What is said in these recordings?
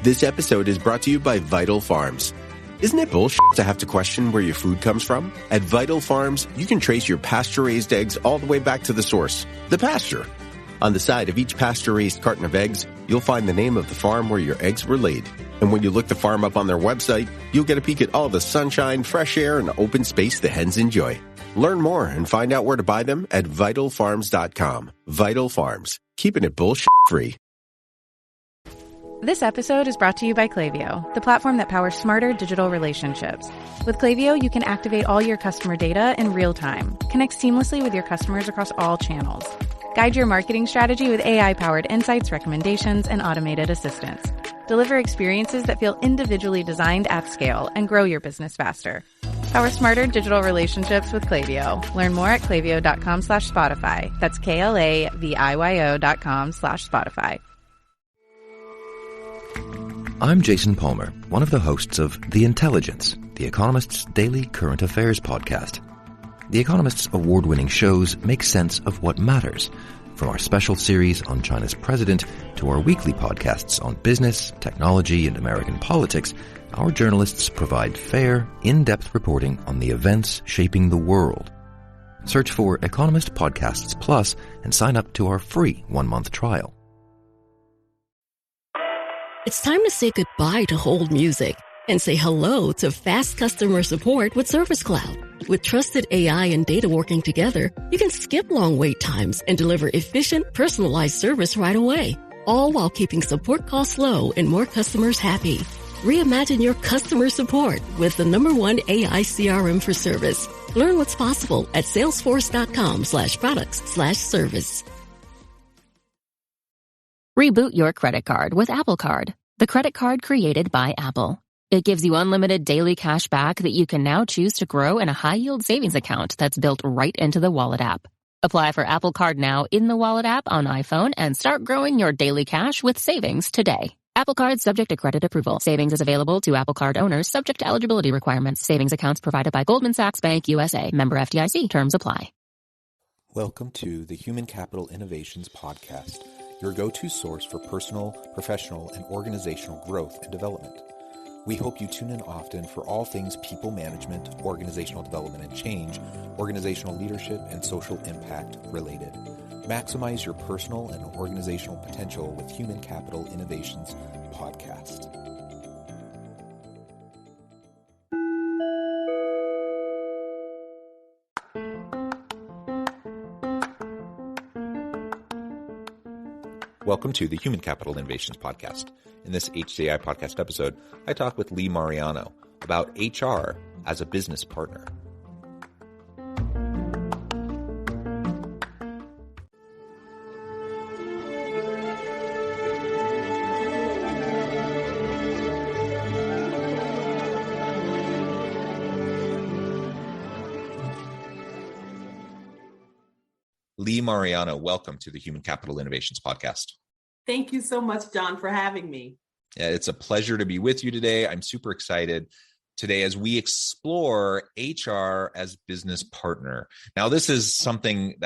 This episode is brought to you by Vital Farms. Isn't it bullshit to have to question where your food comes from? At Vital Farms, you can trace your pasture-raised eggs all the way back to the source, the pasture. On the side of each pasture-raised carton of eggs, you'll find the name of the farm where your eggs were laid. And when you look the farm up on their website, you'll get a peek at all the sunshine, fresh air, and open space the hens enjoy. Learn more and find out where to buy them at vitalfarms.com. Vital Farms, keeping it bullshit-free. This episode is brought to you by Klaviyo, the platform that powers smarter digital relationships. With Klaviyo, you can activate all your customer data in real time, connect seamlessly with your customers across all channels, guide your marketing strategy with AI-powered insights, recommendations, and automated assistance, deliver experiences that feel individually designed at scale, and grow your business faster. Power smarter digital relationships with Klaviyo. Learn more at klaviyo.com/Spotify. That's KLAVIYO.com/Spotify. I'm Jason Palmer, one of the hosts of The Intelligence, The Economist's daily current affairs podcast. The Economist's award-winning shows make sense of what matters, from our special series on China's president to our weekly podcasts on business, technology, and American politics. Our journalists provide fair, in-depth reporting on the events shaping the world. Search for Economist Podcasts Plus and sign up to our free 1-month trial. It's time to say goodbye to hold music and say hello to fast customer support with Service Cloud. With trusted AI and data working together, you can skip long wait times and deliver efficient, personalized service right away, all while keeping support costs low and more customers happy. Reimagine your customer support with the #1 AI CRM for service. Learn what's possible at salesforce.com/products/service. Reboot your credit card with Apple Card, the credit card created by Apple. It gives you unlimited daily cash back that you can now choose to grow in a high-yield savings account that's built right into the Wallet app. Apply for Apple Card now in the Wallet app on iPhone and start growing your daily cash with savings today. Apple Card subject to credit approval. Savings is available to Apple Card owners subject to eligibility requirements. Savings accounts provided by Goldman Sachs Bank USA. Member FDIC. Terms apply. Welcome to the Human Capital Innovations Podcast, your go-to source for personal, professional, and organizational growth and development. We hope you tune in often for all things people management, organizational development and change, organizational leadership, and social impact related. Maximize your personal and organizational potential with Human Capital Innovations Podcast. Welcome to the Human Capital Innovations Podcast. In this HCI podcast episode, I talk with Lee Mariano about HR as a business partner. Lee Mariano, welcome to the Human Capital Innovations Podcast. Thank you so much, John, for having me. Yeah, it's a pleasure to be with you today. I'm super excited today as we explore HR as business partner. Now, this is something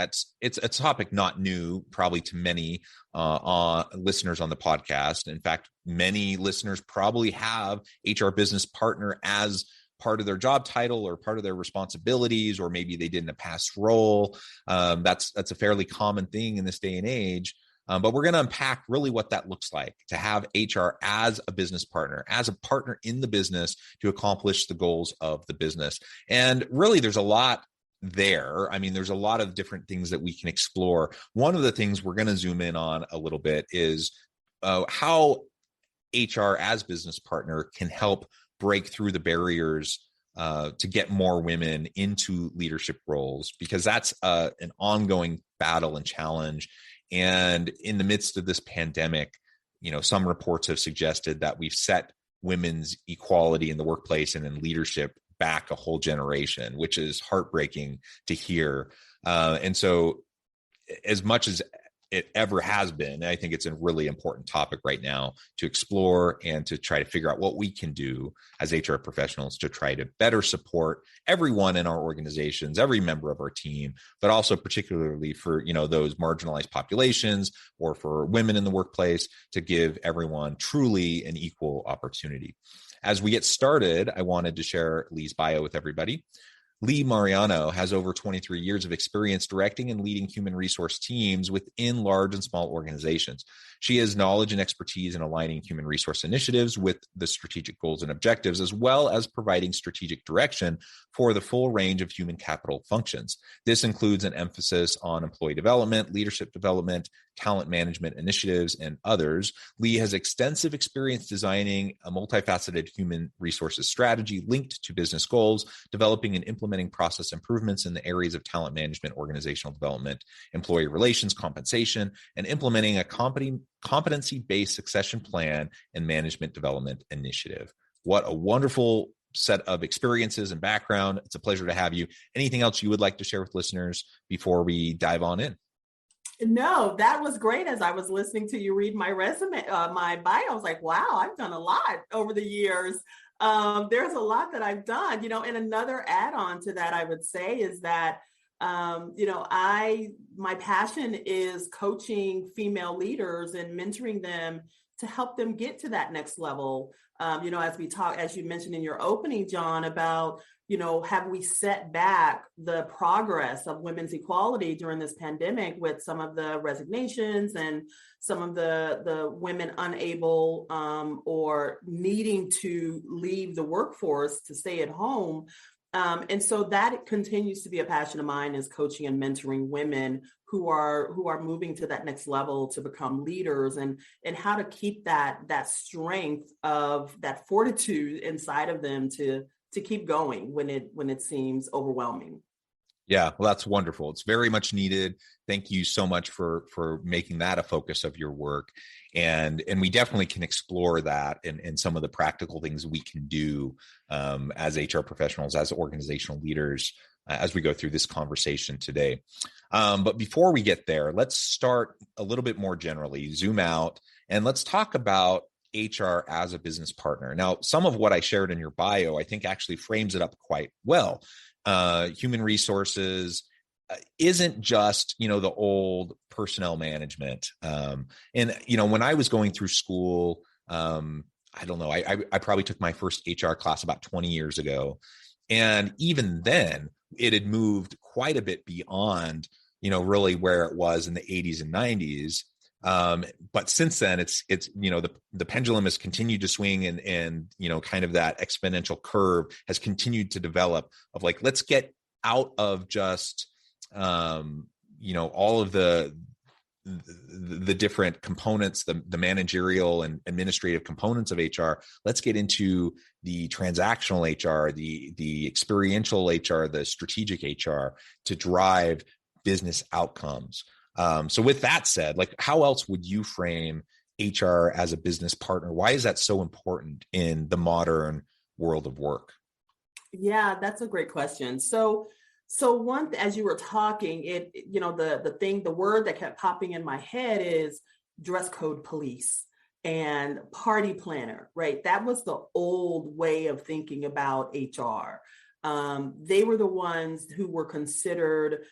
it's a topic not new, probably to many listeners on the podcast. In fact, many listeners probably have HR business partner as part of their job title or part of their responsibilities, or maybe they did in a past role. That's a fairly common thing in this day and age. But we're going to unpack really what that looks like to have HR as a business partner, as a partner in the business to accomplish the goals of the business. And really, there's a lot there. I mean, there's a lot of different things that we can explore. One of the things we're going to zoom in on a little bit is how HR as business partner can help break through the barriers to get more women into leadership roles, because that's an ongoing battle and challenge. And in the midst of this pandemic, some reports have suggested that we've set women's equality in the workplace and in leadership back a whole generation, which is heartbreaking to hear. And so as much as it ever has been. I think it's a really important topic right now to explore and to try to figure out what we can do as HR professionals to try to better support everyone in our organizations, every member of our team, but also particularly for, those marginalized populations or for women in the workplace, to give everyone truly an equal opportunity. As we get started, I wanted to share Lee's bio with everybody. Lee Mariano has over 23 years of experience directing and leading human resource teams within large and small organizations. She has knowledge and expertise in aligning human resource initiatives with the strategic goals and objectives, as well as providing strategic direction for the full range of human capital functions. This includes an emphasis on employee development, leadership development, talent management initiatives, and others. Lee has extensive experience designing a multifaceted human resources strategy linked to business goals, developing and implementing process improvements in the areas of talent management, organizational development, employee relations, compensation, and implementing a competency-based succession plan and management development initiative. What a wonderful set of experiences and background. It's a pleasure to have you. Anything else you would like to share with listeners before we dive on in? No, that was great. As I was listening to you read my resume, my bio, I was like, wow, I've done a lot over the years. There's a lot that I've done, and another add-on to that, I would say, is that, my passion is coaching female leaders and mentoring them to help them get to that next level. As you mentioned in your opening, John, about, have we set back the progress of women's equality during this pandemic with some of the resignations and some of the women unable or needing to leave the workforce to stay at home. And so that continues to be a passion of mine, is coaching and mentoring women who are moving to that next level to become leaders, and how to keep that strength of that fortitude inside of them to keep going when it seems overwhelming. Yeah, well, that's wonderful. It's very much needed. Thank you so much for making that a focus of your work. And we definitely can explore that and some of the practical things we can do as HR professionals, as organizational leaders, as we go through this conversation today. But before we get there, let's start a little bit more generally, zoom out, and let's talk about HR as a business partner. Now, some of what I shared in your bio, I think actually frames it up quite well. Human resources isn't just, the old personnel management. And, when I was going through school, I don't know, I probably took my first HR class about 20 years ago. And even then it had moved quite a bit beyond, really where it was in the 80s and 90s. But since then it's, the pendulum has continued to swing and, kind of that exponential curve has continued to develop of like, let's get out of just, all of the different components, the managerial and administrative components of HR. Let's get into the transactional HR, the experiential HR, the strategic HR to drive business outcomes. So with that said, like, how else would you frame HR as a business partner? Why is that so important in the modern world of work? Yeah, that's a great question. So as you were talking, the word that kept popping in my head is dress code police and party planner, right? That was the old way of thinking about HR. They were the ones who were considered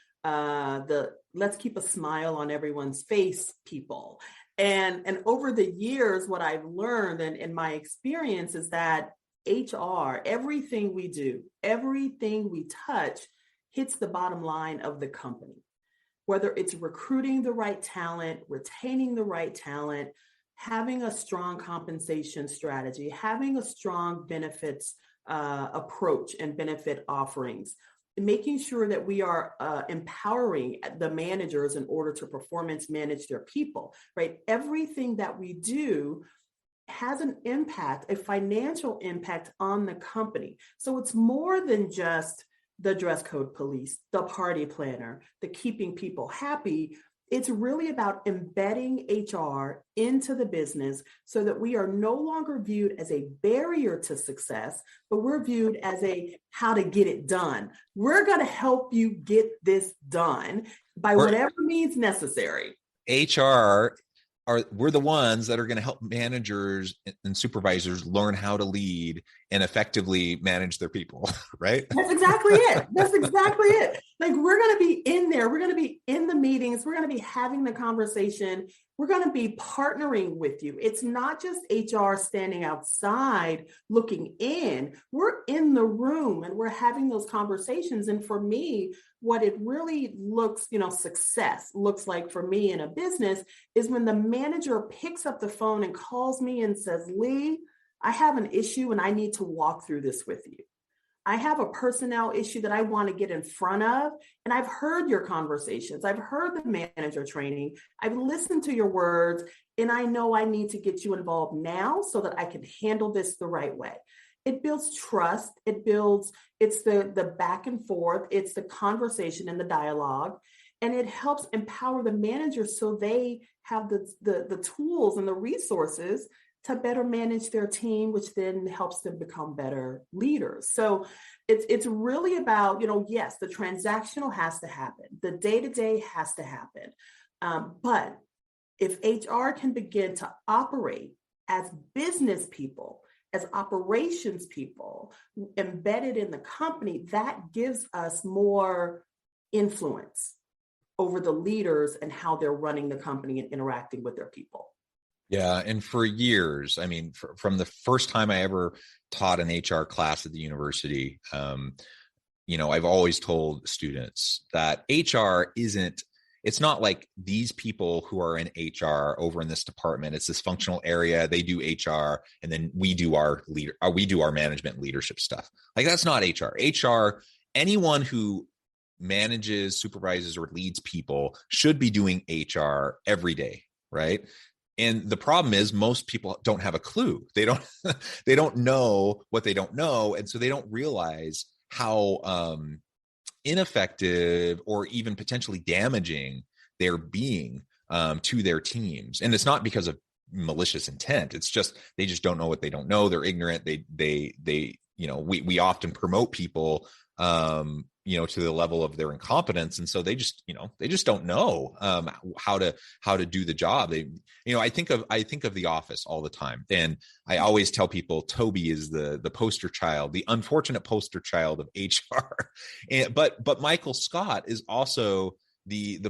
let's keep a smile on everyone's face people. And over the years, what I've learned and in my experience is that HR, everything we do, everything we touch hits the bottom line of the company, whether it's recruiting the right talent, retaining the right talent, having a strong compensation strategy, having a strong benefits approach and benefit offerings, making sure that we are empowering the managers in order to performance manage their people, right? Everything that we do has an impact, a financial impact on the company. So it's more than just the dress code police, the party planner, the keeping people happy. It's really about embedding HR into the business so that we are no longer viewed as a barrier to success, but we're viewed as a how to get it done. We're going to help you get this done by whatever means necessary. HR we're the ones that are going to help managers and supervisors learn how to lead and effectively manage their people, right? That's exactly it. That's exactly it. Like, we're going to be in there. We're going to be in the meetings. We're going to be having the conversation. We're going to be partnering with you. It's not just HR standing outside looking in. We're in the room and we're having those conversations. And for me, what it really looks, success looks like for me in a business is when the manager picks up the phone and calls me and says, Lee, I have an issue and I need to walk through this with you. I have a personnel issue that I want to get in front of. And I've heard your conversations. I've heard the manager training. I've listened to your words. And I know I need to get you involved now so that I can handle this the right way. It builds trust. It's the back and forth. It's the conversation and the dialogue. And it helps empower the manager so they have the tools and the resources to better manage their team, which then helps them become better leaders. So it's really about, yes, the transactional has to happen. The day-to-day has to happen. But if HR can begin to operate as business people, as operations people embedded in the company, that gives us more influence over the leaders and how they're running the company and interacting with their people. Yeah. And for years, I mean, from the first time I ever taught an HR class at the university, I've always told students that HR it's not like these people who are in HR over in this department. It's this functional area. They do HR, and then we do our management leadership stuff. Like, that's not HR. HR, anyone who manages, supervises, or leads people should be doing HR every day, right? And the problem is most people don't have a clue. They don't know what they don't know. And so they don't realize how ineffective or even potentially damaging they're being to their teams. And it's not because of malicious intent. It's just, they just don't know what they don't know. They're ignorant. We often promote people, to the level of their incompetence. And so they just don't know how to do the job. I think of The Office all the time. And I always tell people Toby is the poster child, the unfortunate poster child of HR. But Michael Scott is also the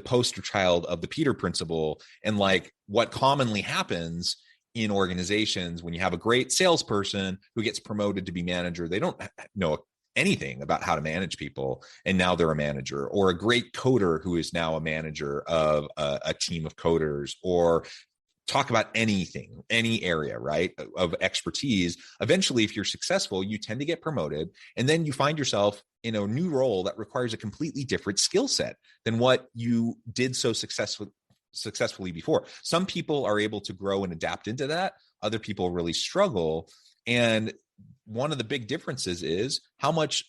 poster child of the Peter Principle. And like, what commonly happens in organizations when you have a great salesperson who gets promoted to be manager, they don't know anything about how to manage people, and now they're a manager, or a great coder who is now a manager of a team of coders, or talk about anything, any area, right, of expertise. Eventually, if you're successful, you tend to get promoted, and then you find yourself in a new role that requires a completely different skill set than what you did so successfully before. Some people are able to grow and adapt into that. Other people really struggle. And one of the big differences is how much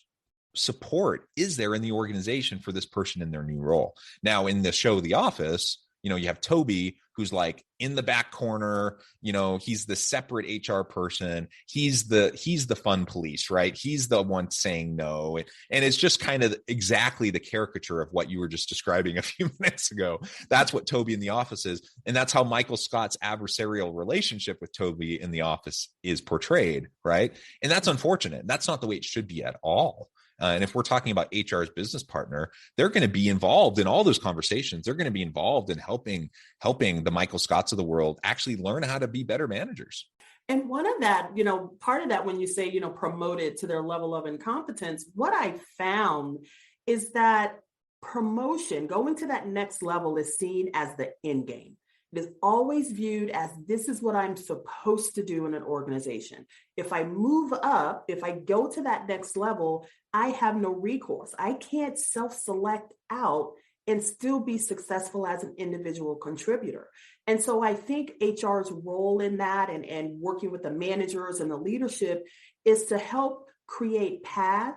support is there in the organization for this person in their new role. Now, in the show The Office, you have Toby, who's like in the back corner, he's the separate HR person. He's the fun police, right? He's the one saying no. And it's just kind of exactly the caricature of what you were just describing a few minutes ago. That's what Toby in The Office is. And that's how Michael Scott's adversarial relationship with Toby in The Office is portrayed, right? And that's unfortunate. That's not the way it should be at all. And if we're talking about HR's business partner, they're going to be involved in all those conversations. They're going to be involved in helping the Michael Scotts of the world actually learn how to be better managers. And one of that, part of that, when you say, promoted to their level of incompetence, what I found is that promotion, going to that next level, is seen as the end game. It is always viewed as, this is what I'm supposed to do in an organization. If I move up, if I go to that next level, I have no recourse. I can't self-select out and still be successful as an individual contributor. And so I think HR's role in that, and working with the managers and the leadership, is to help create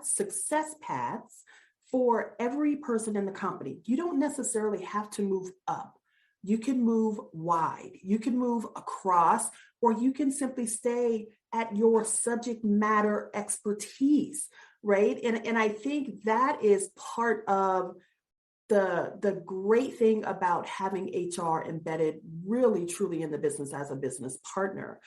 success paths for every person in the company. You don't necessarily have to move up. You can move wide, you can move across, or you can simply stay at your subject matter expertise, right? And I think that is part of the great thing about having HR embedded really truly in the business as a business partner,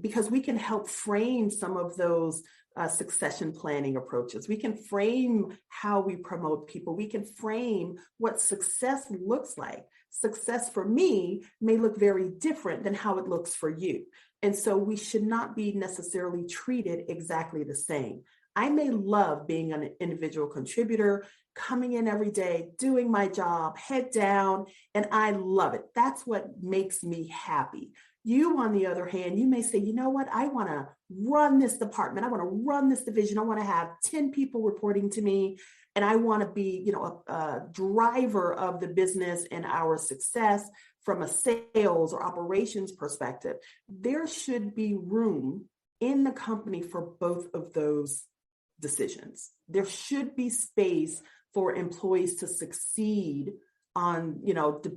because we can help frame some of those succession planning approaches. We can frame how we promote people. We can frame what success looks like. Success for me may look very different than how it looks for you. And so we should not be necessarily treated exactly the same. I may love being an individual contributor, coming in every day, doing my job, head down, and I love it. That's what makes me happy. You, on the other hand, you may say, you know what, I want to run this department. I want to run this division. I want to have 10 people reporting to me. And I want to be, a driver of the business and our success from a sales or operations perspective. There should be room in the company for both of those decisions. There should be space for employees to succeed on,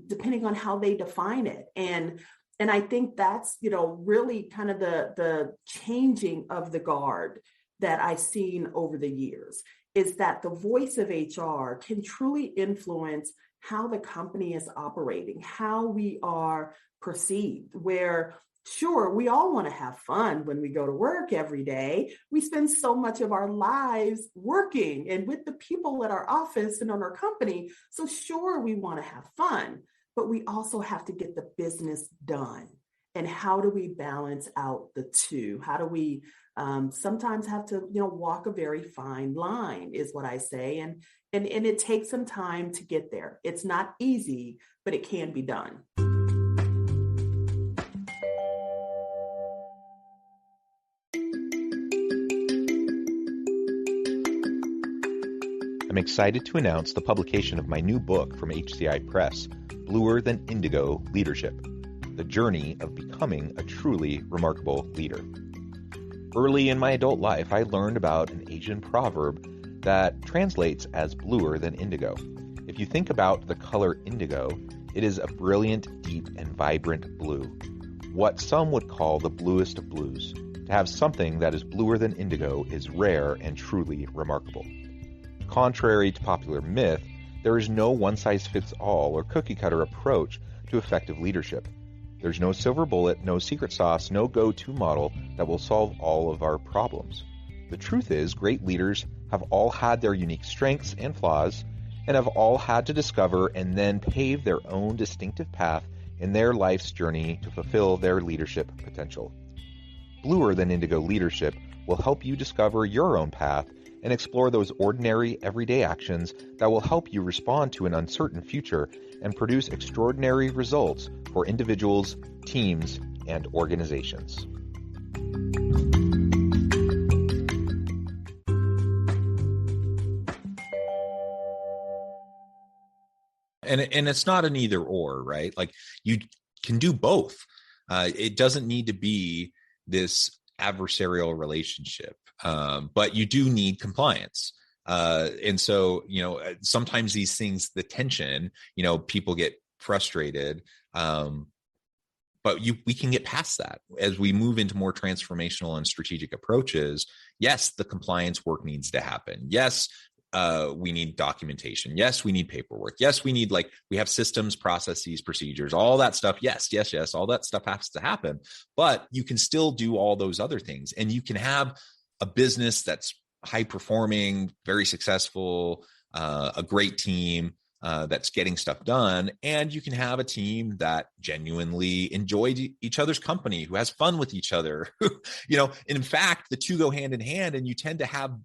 depending on how they define it. And I think that's, really kind of the changing of the guard that I've seen over the years, is that the voice of HR can truly influence how the company is operating, how we are perceived, where sure, we all want to have fun when we go to work every day. We spend so much of our lives working and with the people at our office and on our company. So sure, we want to have fun, but we also have to get the business done. And how do we balance out the two? How do we sometimes have to, walk a very fine line is what I say. And it takes some time to get there. It's not easy, but it can be done. I'm excited to announce the publication of my new book from HCI Press, Bluer Than Indigo Leadership, The Journey of Becoming a Truly Remarkable Leader. Early in my adult life, I learned about an Asian proverb that translates as bluer than indigo. If you think about the color indigo, it is a brilliant, deep, and vibrant blue, what some would call the bluest of blues. To have something that is bluer than indigo is rare and truly remarkable. Contrary to popular myth, there is no one-size-fits-all or cookie-cutter approach to effective leadership. There's no silver bullet, no secret sauce, no go-to model that will solve all of our problems. The truth is, great leaders have all had their unique strengths and flaws, and have all had to discover and then pave their own distinctive path in their life's journey to fulfill their leadership potential. Bluer Than Indigo Leadership will help you discover your own path and explore those ordinary, everyday actions that will help you respond to an uncertain future and produce extraordinary results for individuals, teams, and organizations. And it's not an either or, right? Like, you can do both. It doesn't need to be this adversarial relationship, but you do need compliance. And so, sometimes these things, the tension, people get frustrated, but we can get past that as we move into more transformational and strategic approaches. Yes, the compliance work needs to happen. Yes, we need documentation. Yes, we need paperwork. Yes, we need, we have systems, processes, procedures, all that stuff. Yes. All that stuff has to happen, but you can still do all those other things, and you can have a business that's high performing, very successful, a great team that's getting stuff done. And you can have a team that genuinely enjoyed each other's company, who has fun with each other. In fact, the two go hand in hand, and you tend to have,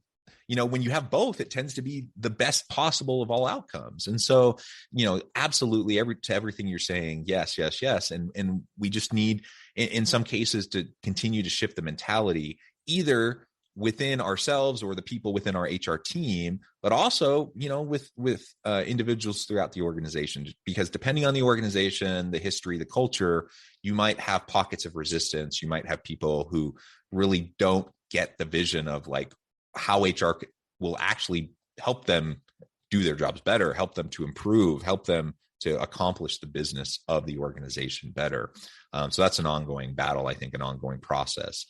when you have both, it tends to be the best possible of all outcomes. And so, absolutely to everything you're saying, yes. And we just need, in some cases, to continue to shift the mentality, either within ourselves or the people within our HR team, but also, with individuals throughout the organization, because depending on the organization, the history, the culture, you might have pockets of resistance. You might have people who really don't get the vision of how HR will actually help them do their jobs better, help them to improve, help them to accomplish the business of the organization better. So that's an ongoing battle, I think, an ongoing process.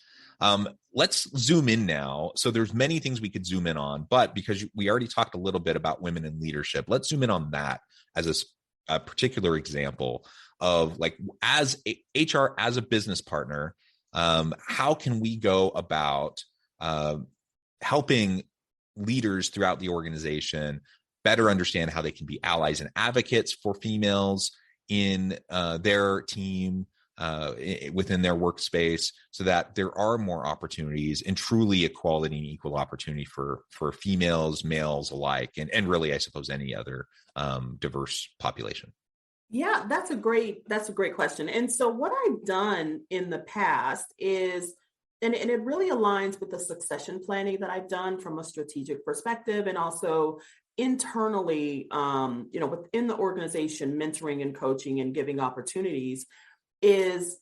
Let's zoom in now. So there's many things we could zoom in on, but because we already talked a little bit about women in leadership, let's zoom in on that as a particular example of like, as HR, as a business partner, how can we go about helping leaders throughout the organization better understand how they can be allies and advocates for females in their team, within their workspace, so that there are more opportunities and truly equality and equal opportunity for females, males alike, and really, I suppose, any other diverse population? Yeah, that's a great question. And so what I've done in the past is, and it really aligns with the succession planning that I've done from a strategic perspective, and also internally, within the organization, mentoring and coaching and giving opportunities, is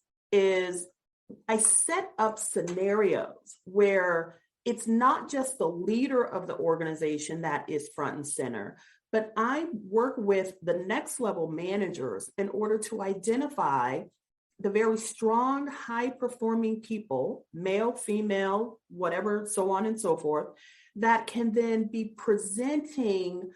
I set up scenarios where it's not just the leader of the organization that is front and center, but I work with the next level managers in order to identify the very strong, high performing people, male, female, whatever, so on and so forth, that can then be presenting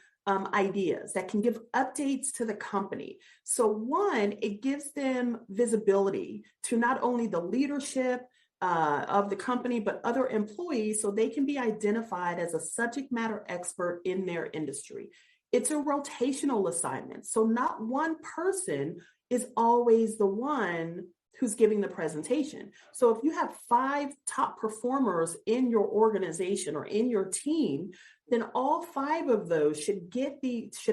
ideas, that can give updates to the company. So one, it gives them visibility to not only the leadership of the company, but other employees, so they can be identified as a subject matter expert in their industry. It's a rotational assignment. So not one person is always the one who's giving the presentation. So if you have 5 top performers in your organization or in your team, then all 5 of those should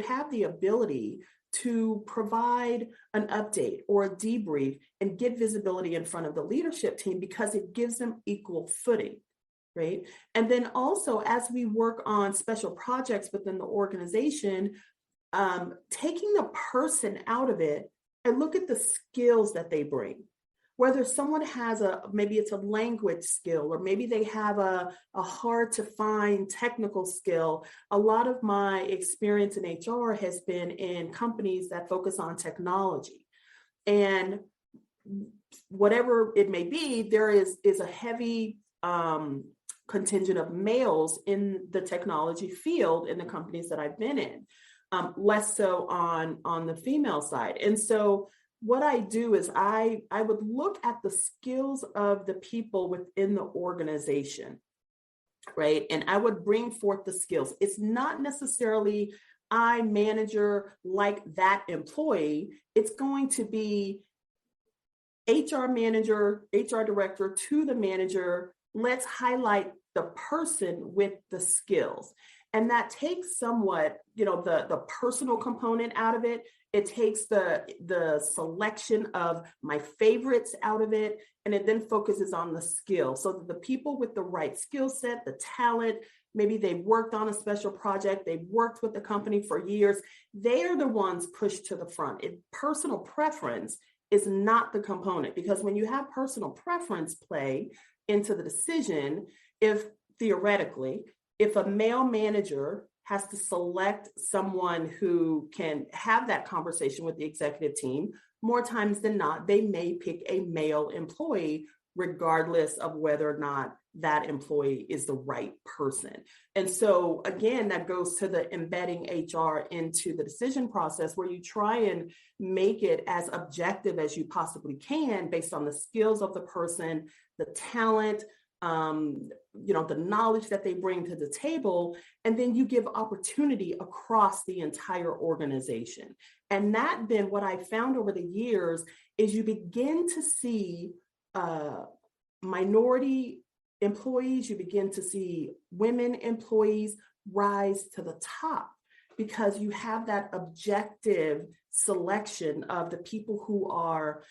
have the ability to provide an update or a debrief and get visibility in front of the leadership team, because it gives them equal footing. Right. And then also, as we work on special projects within the organization, taking the person out of it and look at the skills that they bring. Whether someone has maybe it's a language skill, or maybe they have a hard to find technical skill. A lot of my experience in HR has been in companies that focus on technology. And whatever it may be, there is a heavy contingent of males in the technology field in the companies that I've been in, less so on the female side. And so what I do is I would look at the skills of the people within the organization, right? And I would bring forth the skills. It's not necessarily I, manager, like that employee. It's going to be HR manager, HR director to the manager. Let's highlight the person with the skills. And that takes somewhat, the personal component out of it. It takes the selection of my favorites out of it, and it then focuses on the skill. So that the people with the right skill set, the talent, maybe they've worked on a special project, they've worked with the company for years, they are the ones pushed to the front. Personal preference is not the component, because when you have personal preference play into the decision, if a male manager has to select someone who can have that conversation with the executive team, more times than not, they may pick a male employee, regardless of whether or not that employee is the right person. And so again, that goes to the embedding HR into the decision process, where you try and make it as objective as you possibly can based on the skills of the person, the talent, the knowledge that they bring to the table, and then you give opportunity across the entire organization. And that then, what I found over the years is you begin to see minority employees, you begin to see women employees rise to the top, because you have that objective selection of the people who are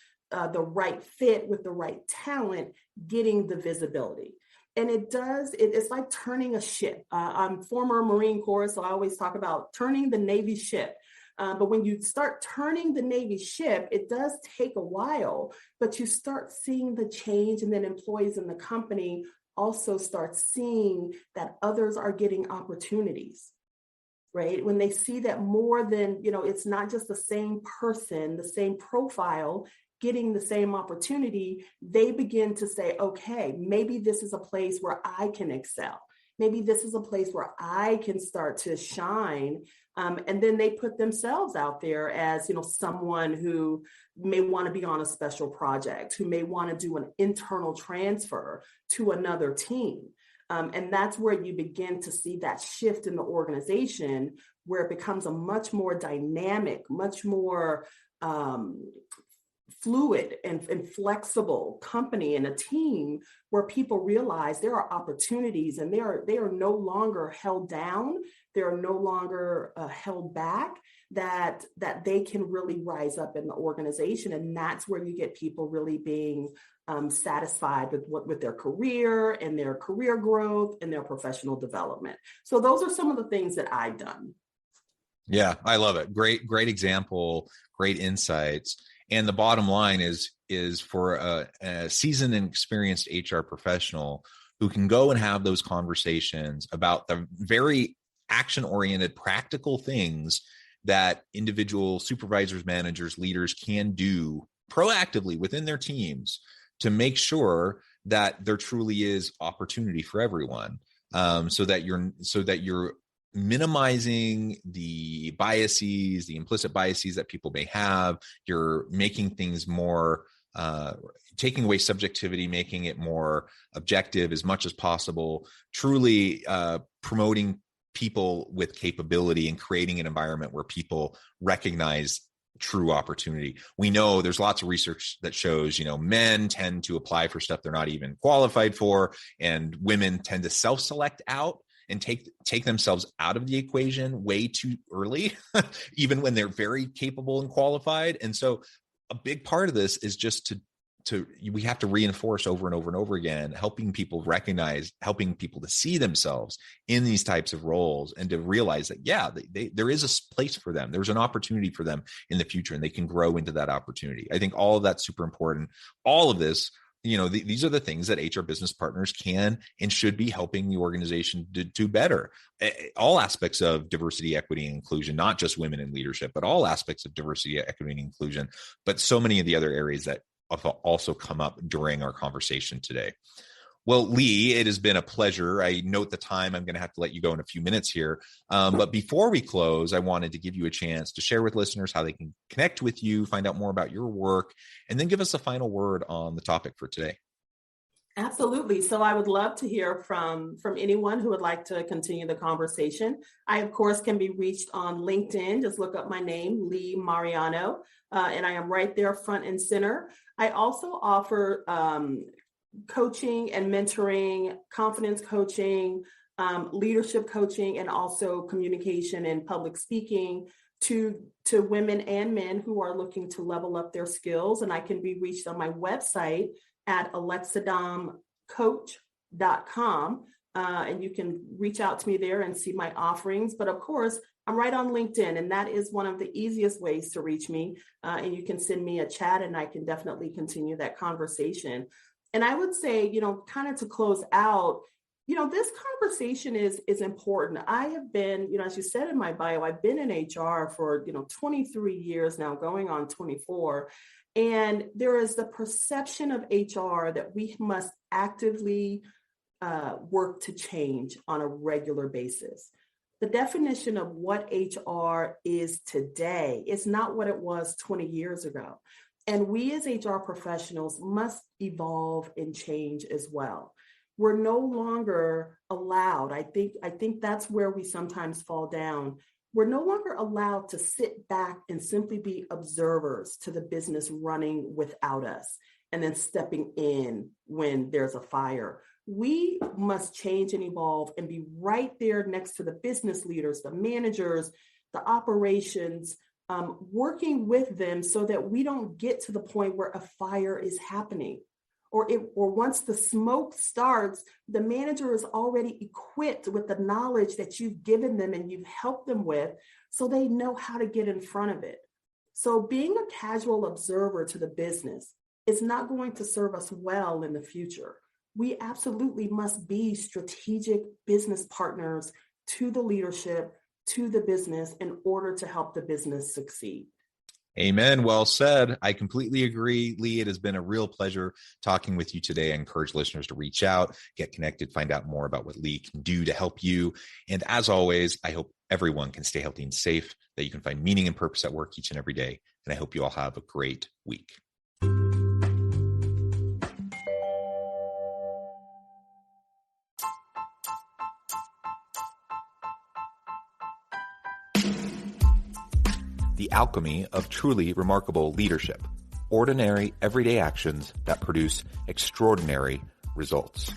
the right fit with the right talent, getting the visibility. And it's like turning a ship. I'm former Marine Corps, so I always talk about turning the Navy ship. But when you start turning the Navy ship, it does take a while, but you start seeing the change, and then employees in the company also start seeing that others are getting opportunities. right? When they see that more than, it's not just the same person, the same profile getting the same opportunity, they begin to say, okay, maybe this is a place where I can excel. Maybe this is a place where I can start to shine. And then they put themselves out there as, someone who may want to be on a special project, who may want to do an internal transfer to another team. And that's where you begin to see that shift in the organization, where it becomes a much more dynamic, much more fluid and flexible company and a team, where people realize there are opportunities and they are no longer held down. They are no longer held back, that they can really rise up in the organization. And that's where you get people really being satisfied with their career and their career growth and their professional development. So those are some of the things that I've done. Yeah, I love it. Great example, great insights. And the bottom line is for a seasoned and experienced HR professional who can go and have those conversations about the very action-oriented, practical things that individual supervisors, managers, leaders can do proactively within their teams to make sure that there truly is opportunity for everyone, so that you're minimizing the biases, the implicit biases that people may have. You're making things more, taking away subjectivity, making it more objective as much as possible, truly promoting people with capability and creating an environment where people recognize true opportunity. We know there's lots of research that shows, men tend to apply for stuff they're not even qualified for, and women tend to self-select out and take themselves out of the equation way too early, even when they're very capable and qualified. And so a big part of this is just we have to reinforce over and over and over again, helping people recognize, helping people to see themselves in these types of roles, and to realize that, there is a place for them. There's an opportunity for them in the future, and they can grow into that opportunity. I think all of that's super important. All of this, these are the things that HR business partners can and should be helping the organization to do better. All aspects of diversity, equity, and inclusion, not just women in leadership, but all aspects of diversity, equity, and inclusion, but so many of the other areas that have also come up during our conversation today. Well, Lee, it has been a pleasure. I note the time. I'm going to have to let you go in a few minutes here. But before we close, I wanted to give you a chance to share with listeners how they can connect with you, find out more about your work, and then give us a final word on the topic for today. Absolutely. So I would love to hear from anyone who would like to continue the conversation. I, of course, can be reached on LinkedIn. Just look up my name, Lee Mariano, and I am right there front and center. I also offer coaching and mentoring, confidence coaching, leadership coaching, and also communication and public speaking to women and men who are looking to level up their skills. And I can be reached on my website at alexadomcoach.com. And you can reach out to me there and see my offerings. But of course, I'm right on LinkedIn, and that is one of the easiest ways to reach me. And you can send me a chat, and I can definitely continue that conversation. And I would say, kind of to close out, this conversation is important. I have been, as you said in my bio, I've been in HR for, 23 years now, going on 24. And there is the perception of HR that we must actively work to change on a regular basis. The definition of what HR is today is not what it was 20 years ago. And we as HR professionals must evolve and change as well. We're no longer allowed. I think that's where we sometimes fall down. We're no longer allowed to sit back and simply be observers to the business running without us and then stepping in when there's a fire. We must change and evolve and be right there next to the business leaders, the managers, the operations, working with them so that we don't get to the point where a fire is happening. Or once the smoke starts, the manager is already equipped with the knowledge that you've given them and you've helped them with, so they know how to get in front of it. So being a casual observer to the business is not going to serve us well in the future. We absolutely must be strategic business partners to the leadership, to the business in order to help the business succeed. Amen. Well said. I completely agree. Lee, it has been a real pleasure talking with you today. I encourage listeners to reach out, get connected, find out more about what Lee can do to help you. And as always, I hope everyone can stay healthy and safe, that you can find meaning and purpose at work each and every day. And I hope you all have a great week. The alchemy of truly remarkable leadership. Ordinary, everyday actions that produce extraordinary results.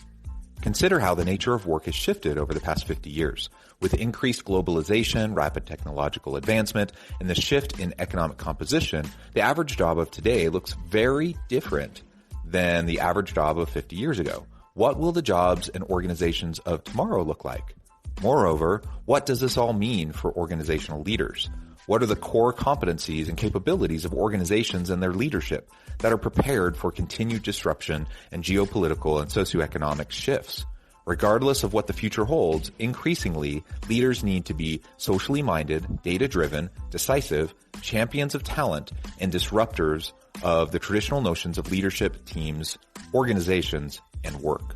Consider how the nature of work has shifted over the past 50 years. With increased globalization, rapid technological advancement, and the shift in economic composition, the average job of today looks very different than the average job of 50 years ago. What will the jobs and organizations of tomorrow look like? Moreover, what does this all mean for organizational leaders? What are the core competencies and capabilities of organizations and their leadership that are prepared for continued disruption and geopolitical and socioeconomic shifts? Regardless of what the future holds, increasingly, leaders need to be socially minded, data-driven, decisive, champions of talent, and disruptors of the traditional notions of leadership, teams, organizations, and work.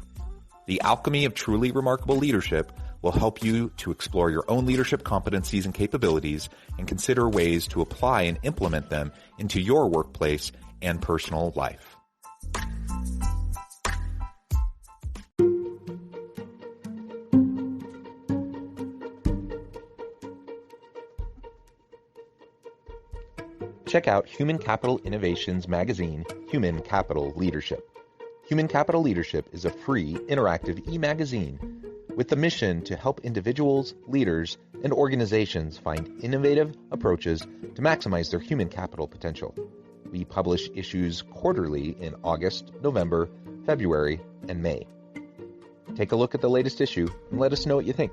The alchemy of truly remarkable leadership will help you to explore your own leadership competencies and capabilities and consider ways to apply and implement them into your workplace and personal life. Check out Human Capital Innovations magazine, Human Capital Leadership. Human Capital Leadership is a free, interactive e-magazine with the mission to help individuals, leaders, and organizations find innovative approaches to maximize their human capital potential. We publish issues quarterly in August, November, February, and May. Take a look at the latest issue and let us know what you think.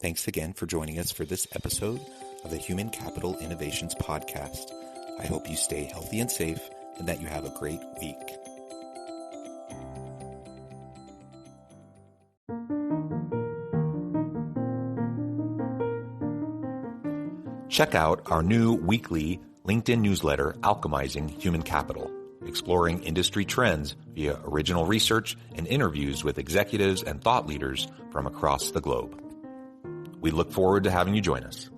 Thanks again for joining us for this episode of the Human Capital Innovations Podcast. I hope you stay healthy and safe and that you have a great week. Check out our new weekly LinkedIn newsletter, Alchemizing Human Capital, exploring industry trends via original research and interviews with executives and thought leaders from across the globe. We look forward to having you join us.